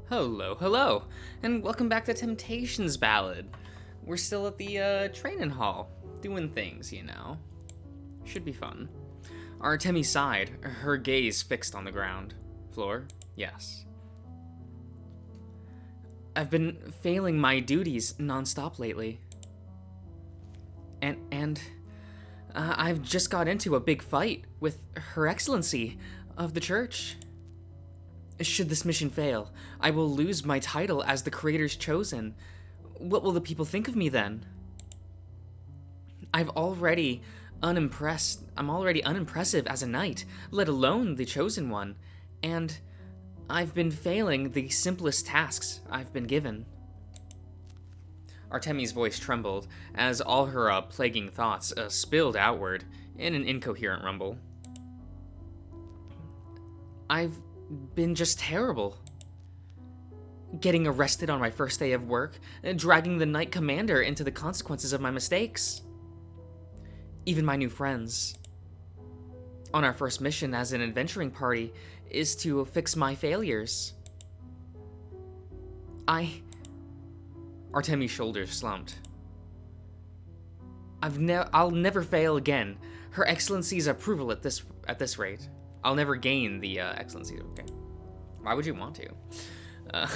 Hello, hello, and welcome back to Temptations Ballad. We're still at the training hall, doing things, you know. Should be fun. Artemi sighed, her gaze fixed on the ground. Floor? Yes. I've been failing my duties nonstop lately. And I've just got into a big fight with Her Excellency of the Church. Should this mission fail, I will lose my title as the Creator's Chosen. What will the people think of me then? I'm already unimpressive as a knight, let alone the Chosen One, and I've been failing the simplest tasks I've been given. Artemi's voice trembled as all her plaguing thoughts spilled outward in an incoherent rumble. I've been just terrible. Getting arrested on my first day of work, dragging the Knight Commander into the consequences of my mistakes. Even my new friends. On our first mission as an adventuring party is to fix my failures. Artemi's shoulders slumped. I'll never fail again. Her Excellency's approval at this rate. I'll never gain the Excellency. Okay. Why would you want to?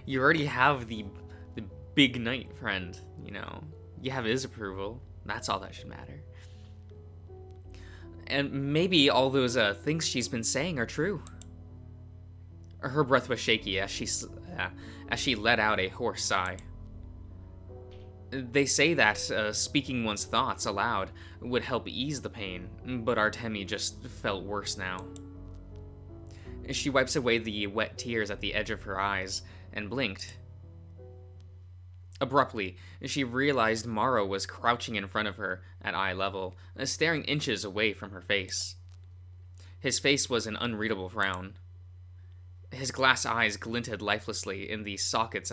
You already have the big knight friend, you know. You have his approval. That's all that should matter. And maybe all those things she's been saying are true. Her breath was shaky as she let out a hoarse sigh. They say that speaking one's thoughts aloud would help ease the pain, but Artemi just felt worse now. She wipes away the wet tears at the edge of her eyes and blinked. Abruptly, she realized Morrow was crouching in front of her at eye level, staring inches away from her face. His face was an unreadable frown. His glass eyes glinted lifelessly in his sockets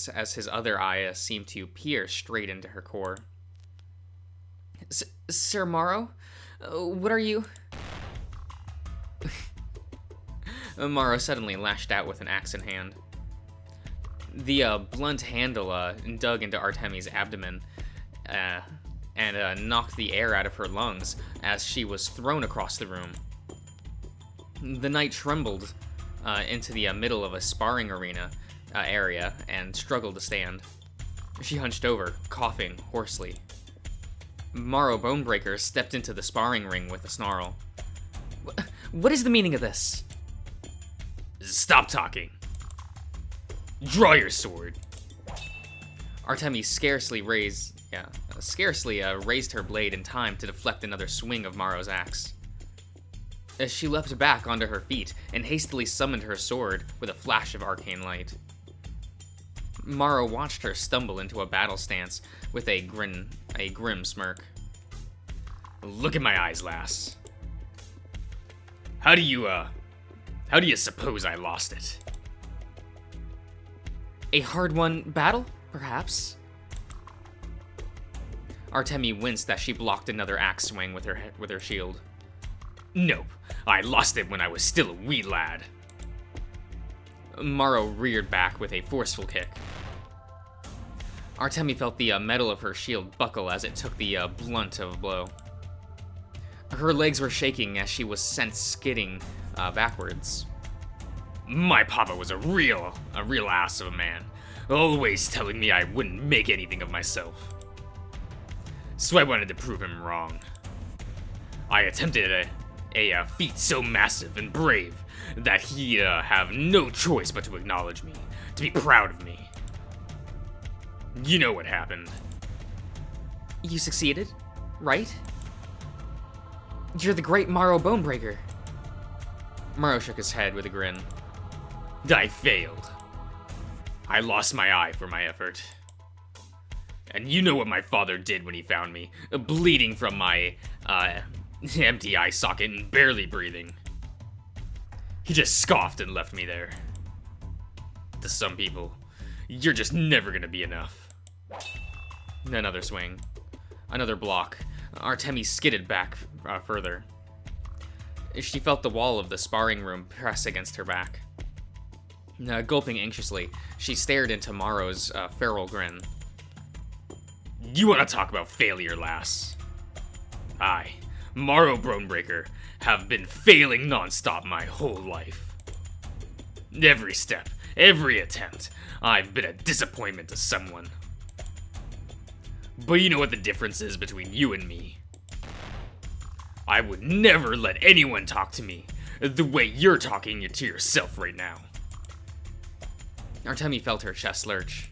as his other eye seemed to peer straight into her core. Sir Morrow? What are you... Morrow suddenly lashed out with an axe in hand. The blunt handle dug into Artemi's abdomen and knocked the air out of her lungs as she was thrown across the room. The knight trembled into the middle of a sparring arena area and struggled to stand. She hunched over, coughing hoarsely. Morrow Bonebreaker stepped into the sparring ring with a snarl. What is the meaning of this? Stop talking. Draw your sword. Artemi scarcely raised her blade in time to deflect another swing of Morrow's axe. As she leapt back onto her feet and hastily summoned her sword with a flash of arcane light. Morrow watched her stumble into a battle stance with a grim smirk. Look in my eyes, lass. How do you suppose I lost it? A hard-won battle, perhaps? Artemi winced as she blocked another axe swing with her shield. Nope, I lost it when I was still a wee lad. Morrow reared back with a forceful kick. Artemi felt the metal of her shield buckle as it took the blunt of a blow. Her legs were shaking as she was sent skidding backwards. My papa was a real ass of a man, always telling me I wouldn't make anything of myself. So I wanted to prove him wrong. I attempted a feat so massive and brave that he'd have no choice but to acknowledge me, to be proud of me. You know what happened. You succeeded, right? You're the great Morrow Bonebreaker. Morrow shook his head with a grin. I failed. I lost my eye for my effort. And you know what my father did when he found me, bleeding from my empty eye socket and barely breathing. He just scoffed and left me there. To some people, you're just never gonna be enough. Another swing. Another block. Artemi skidded back further. She felt the wall of the sparring room press against her back. Gulping anxiously, she stared into Morrow's feral grin. You want to talk about failure, lass? I, Morrow Bonebreaker, have been failing nonstop my whole life. Every step, every attempt, I've been a disappointment to someone. But you know what the difference is between you and me? I would never let anyone talk to me the way you're talking to yourself right now. Artemi felt her chest lurch.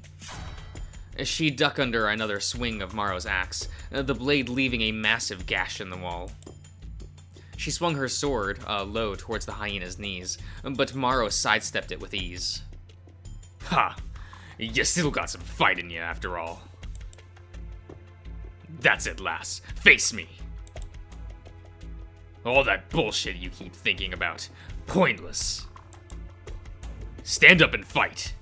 She ducked under another swing of Morrow's axe, the blade leaving a massive gash in the wall. She swung her sword low towards the hyena's knees, but Morrow sidestepped it with ease. Ha! You still got some fight in you after all. That's it, lass. Face me. All that bullshit you keep thinking about. Pointless. Stand up and fight.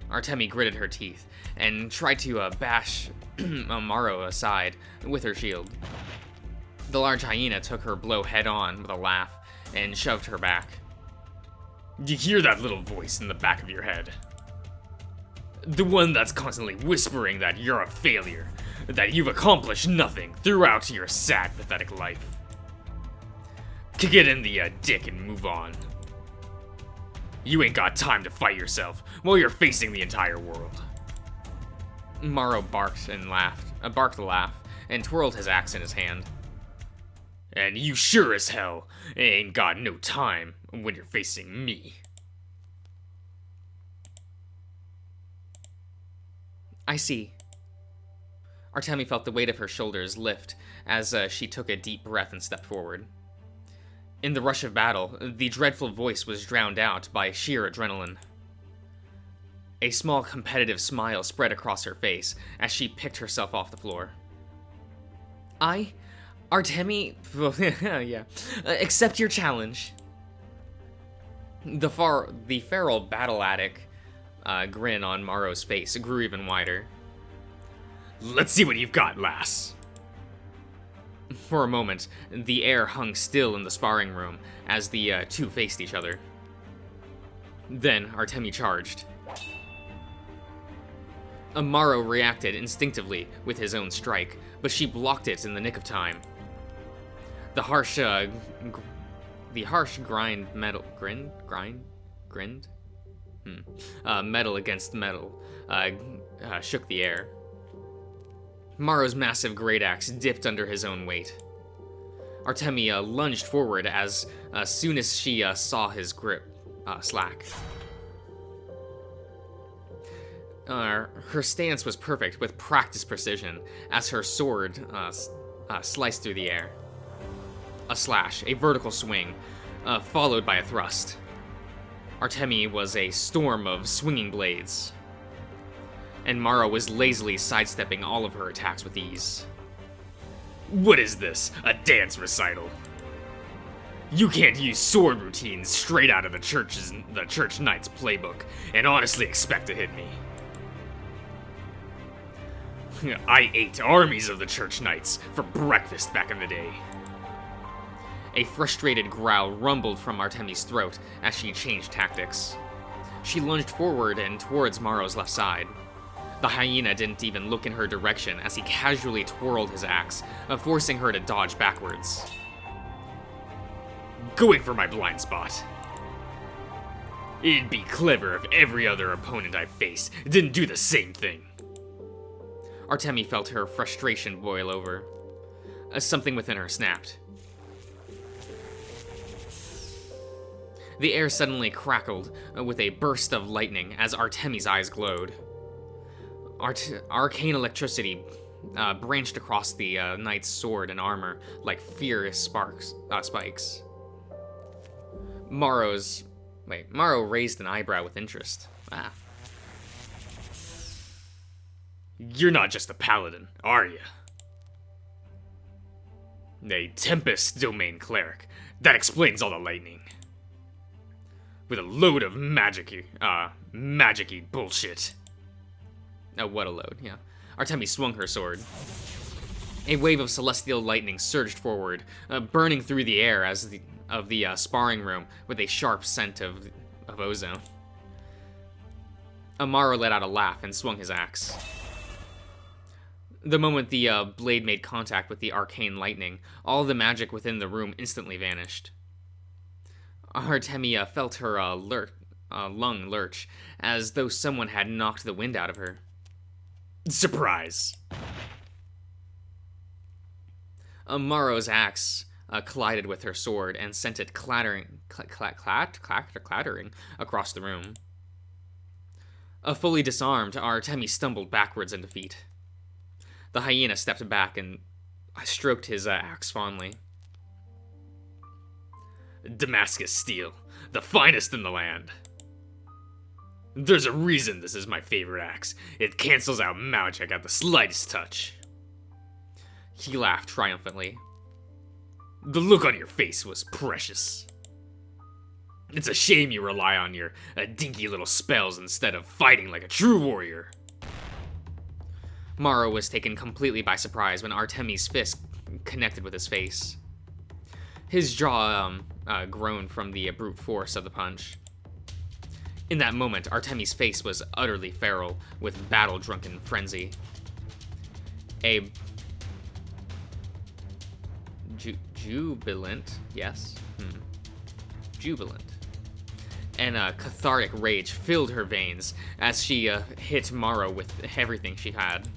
Artemi gritted her teeth and tried to bash Morrow aside with her shield. The large hyena took her blow head-on with a laugh and shoved her back. You hear that little voice in the back of your head? The one that's constantly whispering that you're a failure, that you've accomplished nothing throughout your sad, pathetic life. Kick it in the dick and move on. You ain't got time to fight yourself while you're facing the entire world. Morrow barked a laugh, and twirled his axe in his hand. And you sure as hell ain't got no time when you're facing me. I see. Artemi felt the weight of her shoulders lift as she took a deep breath and stepped forward. In the rush of battle, the dreadful voice was drowned out by sheer adrenaline. A small competitive smile spread across her face as she picked herself off the floor. Artemi, yeah, accept your challenge. The feral battle addict grin on Morrow's face grew even wider. Let's see what you've got, lass. For a moment, the air hung still in the sparring room as the two faced each other. Then Artemi charged. Morrow reacted instinctively with his own strike, but she blocked it in the nick of time. The harsh metal against metal shook the air. Morrow's massive great axe dipped under his own weight. Artemi lunged forward as soon as she saw his grip slack. Her stance was perfect with practiced precision as her sword sliced through the air. A slash, a vertical swing, followed by a thrust. Artemi was a storm of swinging blades, and Morrow was lazily sidestepping all of her attacks with ease. What is this? A dance recital? You can't use sword routines straight out of the Church Knight's playbook and honestly expect to hit me. I ate armies of the Church Knights for breakfast back in the day. A frustrated growl rumbled from Artemi's throat as she changed tactics. She lunged forward and towards Morrow's left side. The hyena didn't even look in her direction as he casually twirled his axe, forcing her to dodge backwards. Going for my blind spot. It'd be clever if every other opponent I face didn't do the same thing. Artemi felt her frustration boil over. Something within her snapped. The air suddenly crackled with a burst of lightning as Artemi's eyes glowed. Arcane electricity branched across the knight's sword and armor like furious spikes. Morrow raised an eyebrow with interest. You're not just a paladin, are you? A Tempest Domain cleric. That explains all the lightning. With a load of magic-y bullshit. Oh, what a load, yeah. Artemi swung her sword. A wave of celestial lightning surged forward, burning through the air of the sparring room with a sharp scent of ozone. Amaro let out a laugh and swung his axe. The moment the blade made contact with the arcane lightning, all the magic within the room instantly vanished. Artemia felt her lung lurch, as though someone had knocked the wind out of her. Surprise! Amaro's axe collided with her sword and sent it clattering across the room. Fully disarmed, Artemi stumbled backwards in defeat. The hyena stepped back and stroked his axe fondly. Damascus steel, the finest in the land. There's a reason this is my favorite axe. It cancels out magic at the slightest touch. He laughed triumphantly. The look on your face was precious. It's a shame you rely on your dinky little spells instead of fighting like a true warrior. Maro was taken completely by surprise when Artemi's fist connected with his face. His jaw groaned from the brute force of the punch. In that moment, Artemi's face was utterly feral with battle-drunken frenzy. A jubilant, yes? Jubilant. And a cathartic rage filled her veins as she hit Maro with everything she had.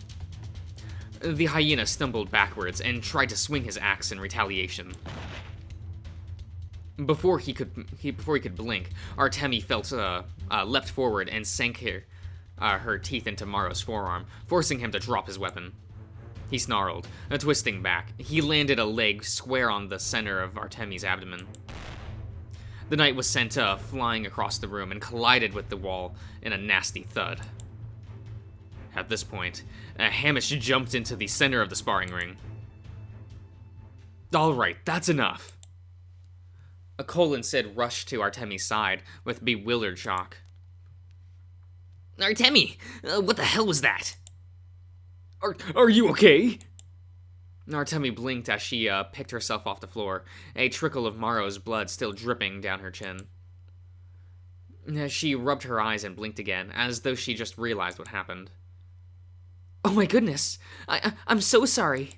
The hyena stumbled backwards and tried to swing his axe in retaliation. Before he could blink, Artemi leapt forward and sank her teeth into Maro's forearm, forcing him to drop his weapon. He snarled, twisting back. He landed a leg square on the center of Artemi's abdomen. The knight was sent flying across the room and collided with the wall in a nasty thud. At this point, Hamish jumped into the center of the sparring ring. All right, that's enough. Cole and Sid rushed to Artemi's side with bewildered shock. Artemi, what the hell was that? Are you okay? Artemi blinked as she picked herself off the floor, a trickle of Maro's blood still dripping down her chin. She rubbed her eyes and blinked again, as though she just realized what happened. Oh my goodness! I'm so sorry.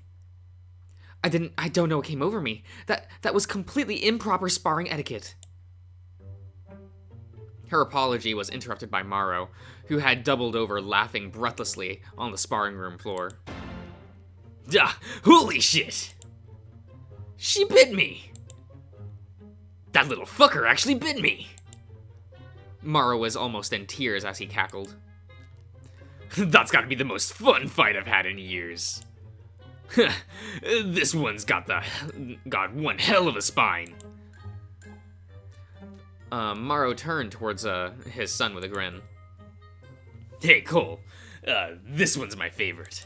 I don't know what came over me. That was completely improper sparring etiquette. Her apology was interrupted by Maro, who had doubled over laughing breathlessly on the sparring room floor. Holy shit! She bit me! That little fucker actually bit me! Maro was almost in tears as he cackled. That's gotta be the most fun fight I've had in years. This one's got one hell of a spine. Maro turned towards his son with a grin. Hey, Cole, this one's my favorite.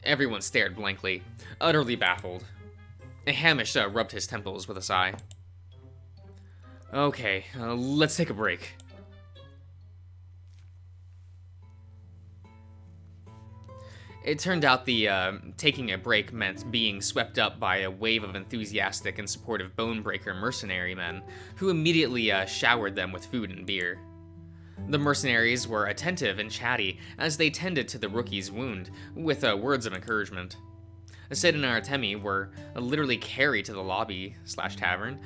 Everyone stared blankly, utterly baffled. Hamish rubbed his temples with a sigh. Okay, let's take a break. It turned out the taking a break meant being swept up by a wave of enthusiastic and supportive Bonebreaker mercenary men, who immediately showered them with food and beer. The mercenaries were attentive and chatty as they tended to the rookie's wound, with words of encouragement. Sid and Artemi were literally carried to the lobby/tavern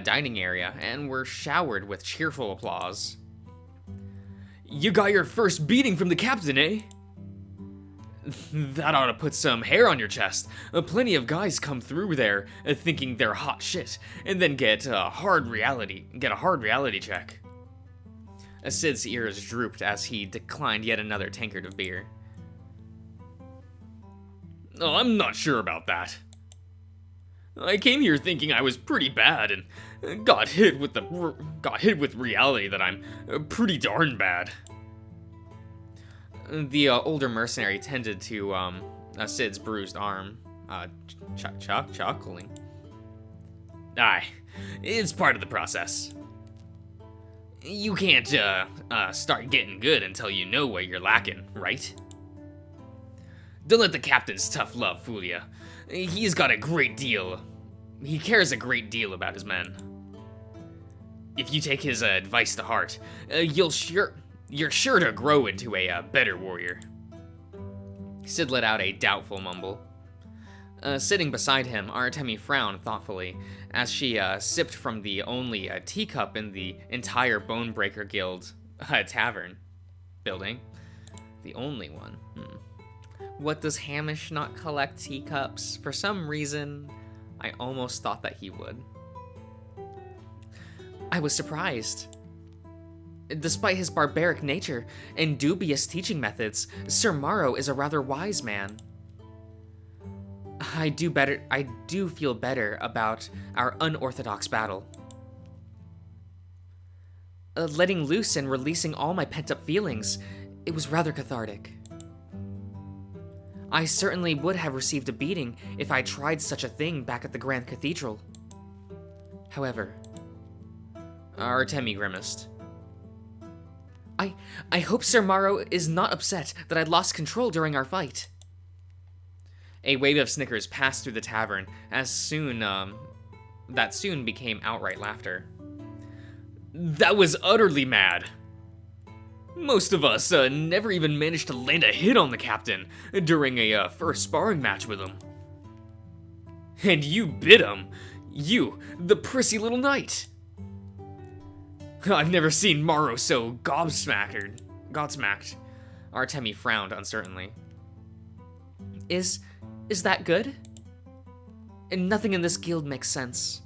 dining area and were showered with cheerful applause. You got your first beating from the captain, eh? That ought to put some hair on your chest. Plenty of guys come through there thinking they're hot shit, and then get a hard reality check. Sid's ears drooped as he declined yet another tankard of beer. Oh, I'm not sure about that. I came here thinking I was pretty bad, and got hit with reality that I'm pretty darn bad. The older mercenary tended to Sid's bruised arm, chuckling. Aye, it's part of the process. You can't start getting good until you know where you're lacking, right? Don't let the captain's tough love fool you. He cares a great deal about his men. If you take his advice to heart, you're sure to grow into a better warrior. Sid let out a doubtful mumble. Sitting beside him, Artemi frowned thoughtfully as she sipped from the only teacup in the entire Bonebreaker Guild tavern building. The only one. What, does Hamish not collect teacups? For some reason, I almost thought that he would. I was surprised. Despite his barbaric nature and dubious teaching methods, Sir Morrow is a rather wise man. I do feel better about our unorthodox battle. Letting loose and releasing all my pent-up feelings, it was rather cathartic. I certainly would have received a beating if I tried such a thing back at the Grand Cathedral. However, Artemi grimaced. I hope Sir Morrow is not upset that I lost control during our fight. A wave of snickers passed through the tavern that soon became outright laughter. That was utterly mad. Most of us never even managed to land a hit on the captain during a first sparring match with him. And you bit him. You, the prissy little knight. I've never seen Morrow so gobsmacked. Artemi frowned uncertainly. Is that good? And nothing in this guild makes sense.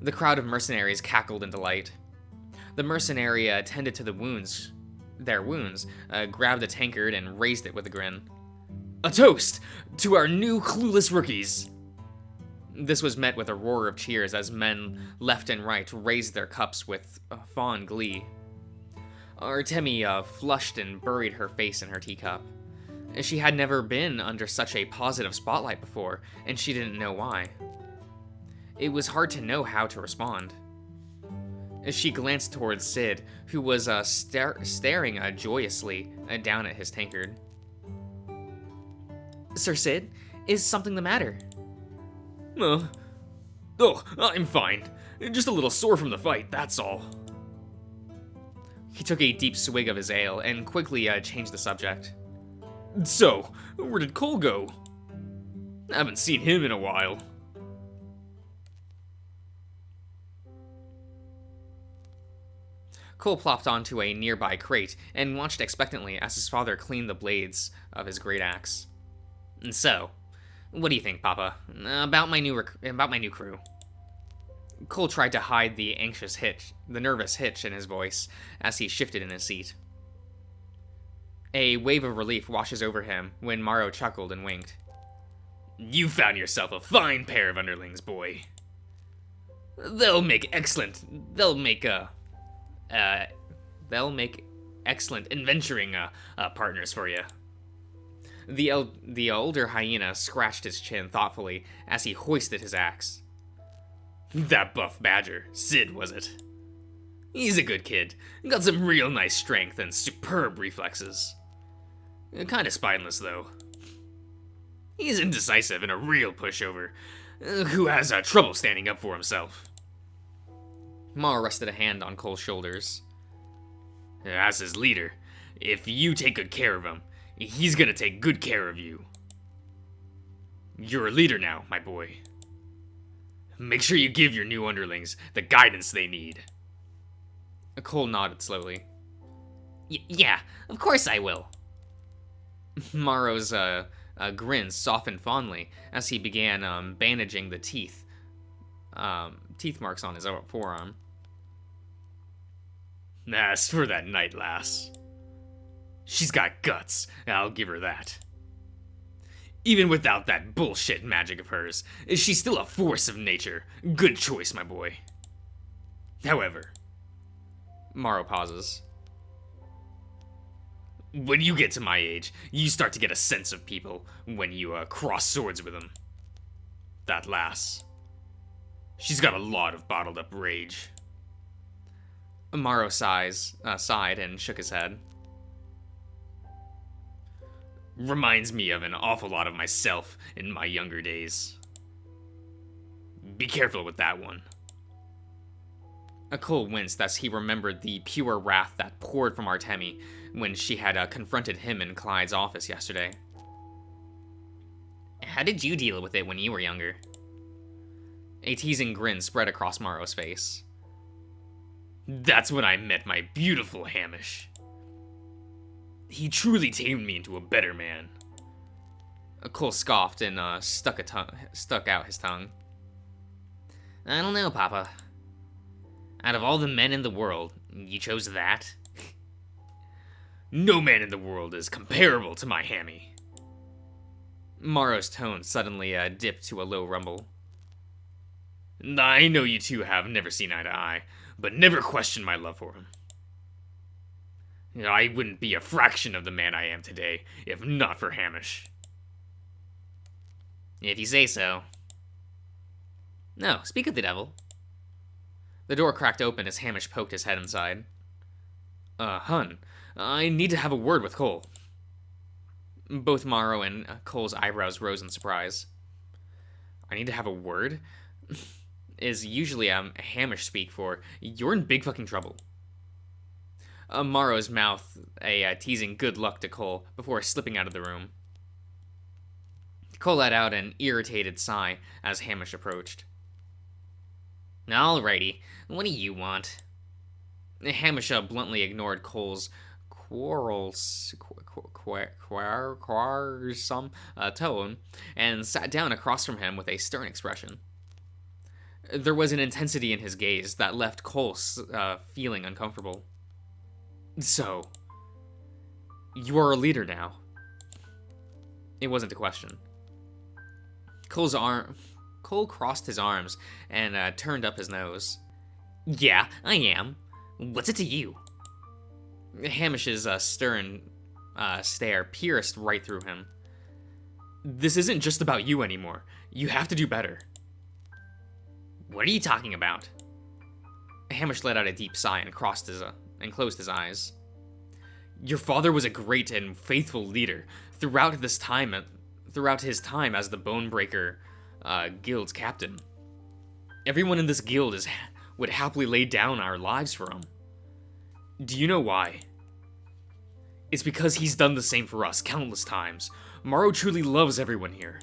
The crowd of mercenaries cackled in delight. The mercenary tended to their wounds, grabbed a tankard and raised it with a grin. A toast to our new clueless rookies. This was met with a roar of cheers as men left and right raised their cups with fond glee. Artemi flushed and buried her face in her teacup. She had never been under such a positive spotlight before, and she didn't know why. It was hard to know how to respond. She glanced towards Sid, who was staring joyously down at his tankard. Sir Sid, is something the matter? I'm fine. Just a little sore from the fight, that's all. He took a deep swig of his ale and quickly changed the subject. So, where did Cole go? I haven't seen him in a while. Cole plopped onto a nearby crate and watched expectantly as his father cleaned the blades of his great axe. So, what do you think, Papa, about my new crew? Cole tried to hide the nervous hitch in his voice as he shifted in his seat. A wave of relief washes over him when Morrow chuckled and winked. You found yourself a fine pair of underlings, boy. They'll make excellent adventuring partners for you. The older hyena scratched his chin thoughtfully as he hoisted his axe. That buff badger, Sid, was it? He's a good kid. Got some real nice strength and superb reflexes. Kinda spineless, though. He's indecisive and a real pushover, who has trouble standing up for himself. Morrow rested a hand on Cole's shoulders. As his leader, if you take good care of him, he's gonna take good care of you. You're a leader now, my boy. Make sure you give your new underlings the guidance they need. Cole nodded slowly. Yeah, of course I will. Morrow's grin softened fondly as he began bandaging the teeth marks on his forearm. As for that night lass, she's got guts, I'll give her that. Even without that bullshit magic of hers, she's still a force of nature. Good choice, my boy. However, Morrow pauses. When you get to my age, you start to get a sense of people when you cross swords with them. That lass, she's got a lot of bottled up rage. Morrow sighed and shook his head. Reminds me of an awful lot of myself in my younger days. Be careful with that one. Cole winced as he remembered the pure wrath that poured from Artemi when she had confronted him in Clyde's office yesterday. How did you deal with it when you were younger? A teasing grin spread across Morrow's face. That's when I met my beautiful Hamish. He truly tamed me into a better man. Cole scoffed and stuck out his tongue. I don't know, Papa. Out of all the men in the world, you chose that? No man in the world is comparable to my Hammy. Morrow's tone suddenly dipped to a low rumble. I know you two have never seen eye to eye, but never question my love for him. I wouldn't be a fraction of the man I am today if not for Hamish. If you say so. No, speak of the devil. The door cracked open as Hamish poked his head inside. Hun, I need to have a word with Cole. Both Morrow and Cole's eyebrows rose in surprise. I need to have a word? Is usually Hamish speak for, you're in big fucking trouble. Morrow's mouth a teasing good luck to Cole before slipping out of the room. Cole let out an irritated sigh as Hamish approached. Alrighty, what do you want? Hamish bluntly ignored Cole's quarrelsome tone and sat down across from him with a stern expression. There was an intensity in his gaze that left Cole feeling uncomfortable. So, you are a leader now. It wasn't a question. Cole crossed his arms and turned up his nose. Yeah, I am. What's it to you? Hamish's stern stare pierced right through him. This isn't just about you anymore. You have to do better. What are you talking about? Hamish let out a deep sigh and closed his eyes. Your father was a great and faithful leader throughout his time as the Bonebreaker guild's captain. Everyone in this guild would happily lay down our lives for him. Do you know why? It's because he's done the same for us countless times. Morrow truly loves everyone here.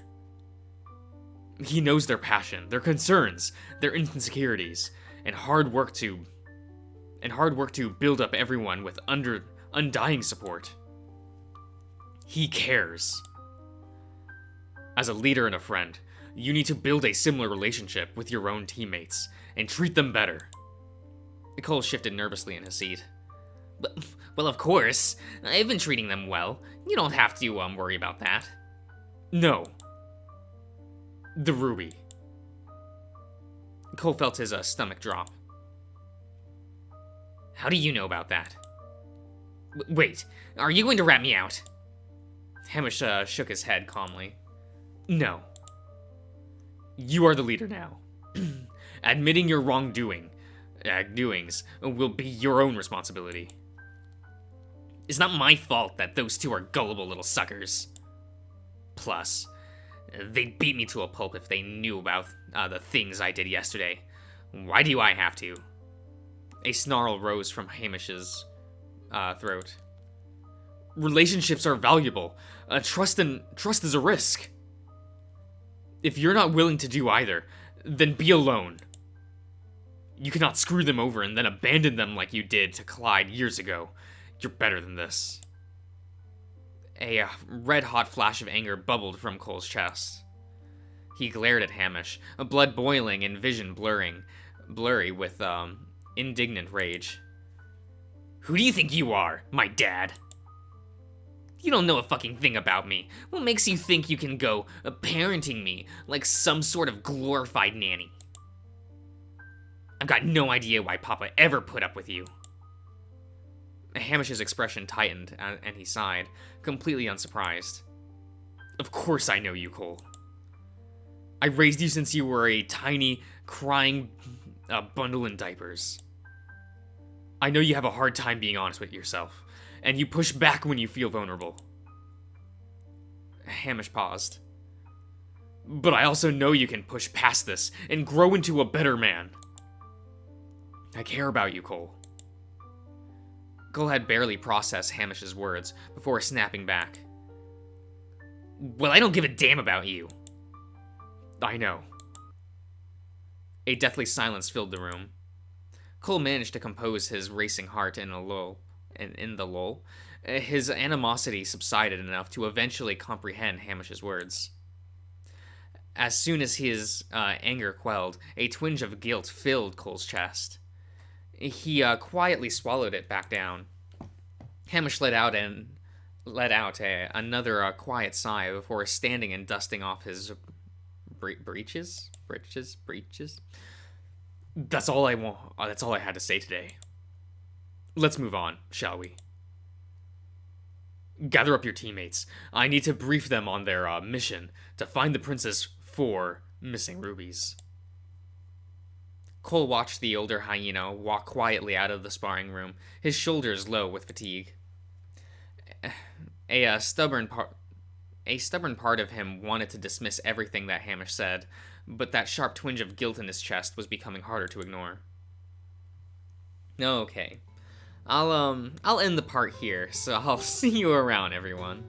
He knows their passion, their concerns, their insecurities, and hard work to build up everyone with undying support. He cares. As a leader and a friend, you need to build a similar relationship with your own teammates and treat them better. Cole shifted nervously in his seat. Well, of course. I've been treating them well. You don't have to worry about that. No. The ruby. Cole felt his stomach drop. How do you know about that? Wait, are you going to rat me out? Hamish shook his head calmly. No. You are the leader now. Admitting your wrongdoings will be your own responsibility. It's not my fault that those two are gullible little suckers. Plus, they'd beat me to a pulp if they knew about the things I did yesterday. Why do I have to? A snarl rose from Hamish's throat. Relationships are valuable. Trust is a risk. If you're not willing to do either, then be alone. You cannot screw them over and then abandon them like you did to Clyde years ago. You're better than this. A red-hot flash of anger bubbled from Cole's chest. He glared at Hamish, blood boiling and vision blurry with indignant rage. Who do you think you are, my dad? You don't know a fucking thing about me. What makes you think you can go parenting me like some sort of glorified nanny? I've got no idea why Papa ever put up with you. Hamish's expression tightened, and he sighed, completely unsurprised. Of course I know you, Cole. I raised you since you were a tiny, crying bundle in diapers. I know you have a hard time being honest with yourself, and you push back when you feel vulnerable. Hamish paused. But I also know you can push past this and grow into a better man. I care about you, Cole. Cole had barely processed Hamish's words before snapping back. Well, I don't give a damn about you. I know. A deathly silence filled the room. Cole managed to compose his racing heart in the lull. His animosity subsided enough to eventually comprehend Hamish's words. As soon as his anger quelled, a twinge of guilt filled Cole's chest. He quietly swallowed it back down. Hamish let out another quiet sigh before standing and dusting off his breeches. That's all I want. That's all I had to say today. Let's move on, shall we? Gather up your teammates. I need to brief them on their mission to find the Princess 4 missing rubies. Cole watched the older hyena walk quietly out of the sparring room, his shoulders low with fatigue. A stubborn part of him wanted to dismiss everything that Hamish said, but that sharp twinge of guilt in his chest was becoming harder to ignore. Okay. I'll end the part here, so I'll see you around, everyone.